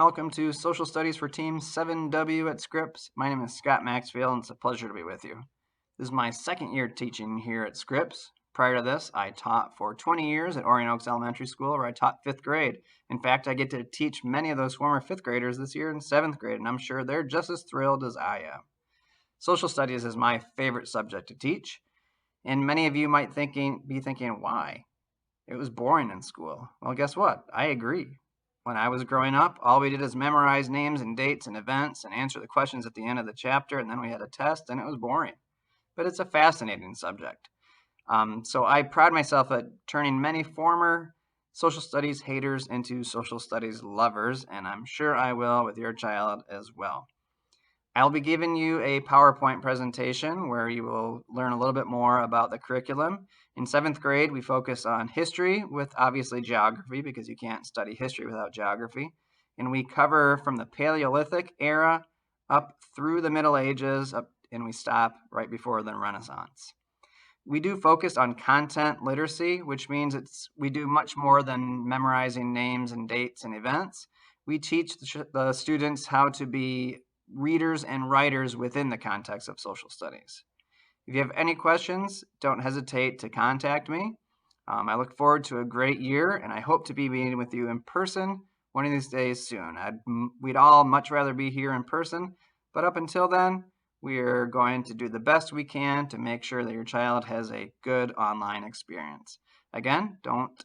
welcome to Social Studies for Team 7W at Scripps. My name is Scott Maxfield, and it's a pleasure to be with you. This is my second year teaching here at Scripps. Prior to this, I taught for 20 years at Orion Oaks Elementary School, where I taught 5th grade. In fact, I get to teach many of those former 5th graders this year in 7th grade, and I'm sure they're just as thrilled as I am. Social Studies is my favorite subject to teach, and many of you might be thinking, why? It was boring in school. Well, guess what? I agree. When I was growing up, all we did is memorize names and dates and events and answer the questions at the end of the chapter, and then we had a test, and it was boring. But it's a fascinating subject. So I pride myself at turning many former social studies haters into social studies lovers, and I'm sure I will with your child as well. I'll be giving you a PowerPoint presentation where you will learn a little bit more about the curriculum. In 7th grade, we focus on history with obviously geography because you can't study history without geography. And we cover from the Paleolithic era up through the Middle Ages, and we stop right before the Renaissance. We do focus on content literacy, which means we do much more than memorizing names and dates and events. We teach the students how to be readers and writers within the context of social studies. If you have any questions, don't hesitate to contact me. I look forward to a great year, and I hope to be meeting with you in person one of these days soon. We'd all much rather be here in person, but up until then, we are going to do the best we can to make sure that your child has a good online experience. Again, don't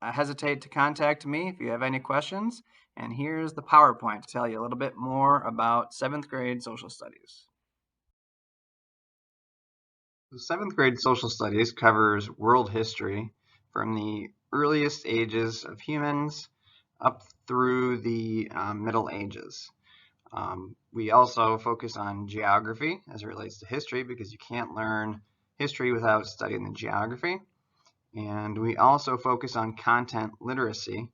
hesitate to contact me if you have any questions. And here's the PowerPoint to tell you a little bit more about 7th grade social studies. The 7th grade social studies covers world history from the earliest ages of humans up through the Middle Ages. We also focus on geography as it relates to history because you can't learn history without studying the geography. And we also focus on content literacy,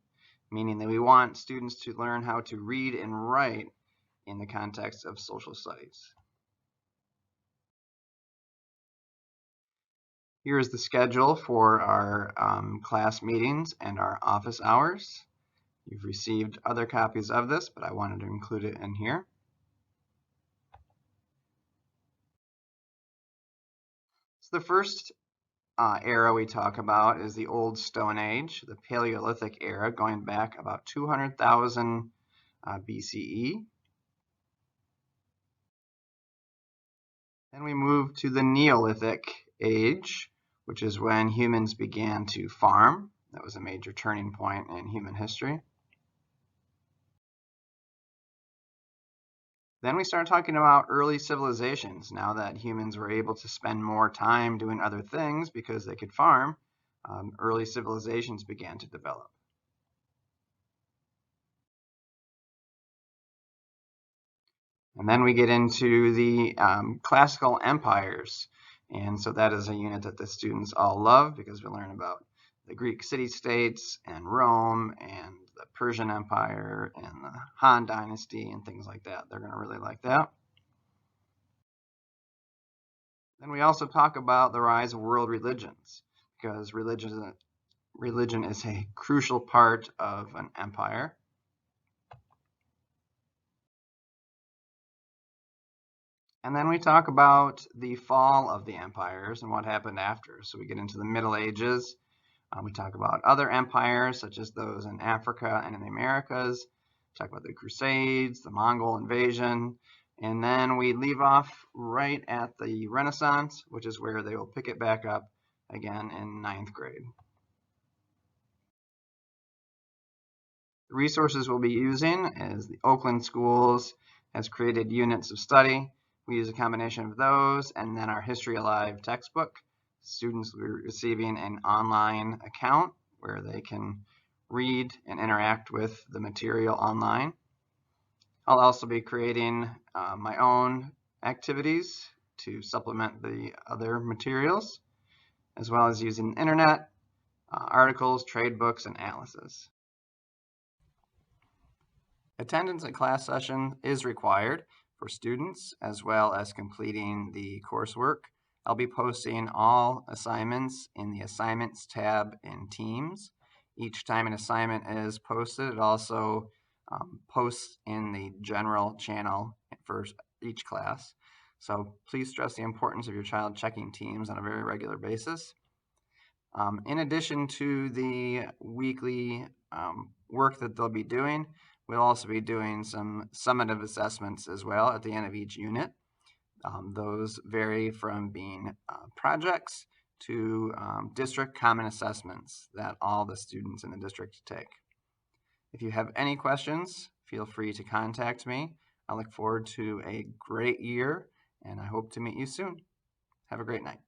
meaning that we want students to learn how to read and write in the context of social studies. Here is the schedule for our class meetings and our office hours. You've received other copies of this, but I wanted to include it in here. So the first era we talk about is the Old Stone Age, the Paleolithic era, going back about 200,000 BCE. Then we move to the Neolithic age, which is when humans began to farm. That was a major turning point in human history. Then we start talking about early civilizations. Now that humans were able to spend more time doing other things because they could farm, early civilizations began to develop. And then we get into the classical empires. And so that is a unit that the students all love because we learn about the Greek city-states and Rome and the Persian Empire and the Han Dynasty and things like that. They're going to really like that. Then we also talk about the rise of world religions because religion is a crucial part of an empire. And then we talk about the fall of the empires and what happened after. So we get into the Middle Ages. We talk about other empires, such as those in Africa and in the Americas. Talk about the Crusades, the Mongol invasion. And then we leave off right at the Renaissance, which is where they will pick it back up again in 9th grade. The resources we'll be using is the Oakland Schools has created units of study. We use a combination of those and then our History Alive textbook. Students will be receiving an online account where they can read and interact with the material online. I'll also be creating my own activities to supplement the other materials, as well as using the internet, articles, trade books, and atlases. Attendance at class session is required for students, as well as completing the coursework. I'll be posting all assignments in the Assignments tab in Teams. Each time an assignment is posted, it also posts in the general channel for each class. So please stress the importance of your child checking teams on a very regular basis. In addition to the weekly work that they'll be doing, we'll also be doing some summative assessments as well at the end of each unit. Those vary from being projects to district common assessments that all the students in the district take. If you have any questions, feel free to contact me. I look forward to a great year, and I hope to meet you soon. Have a great night.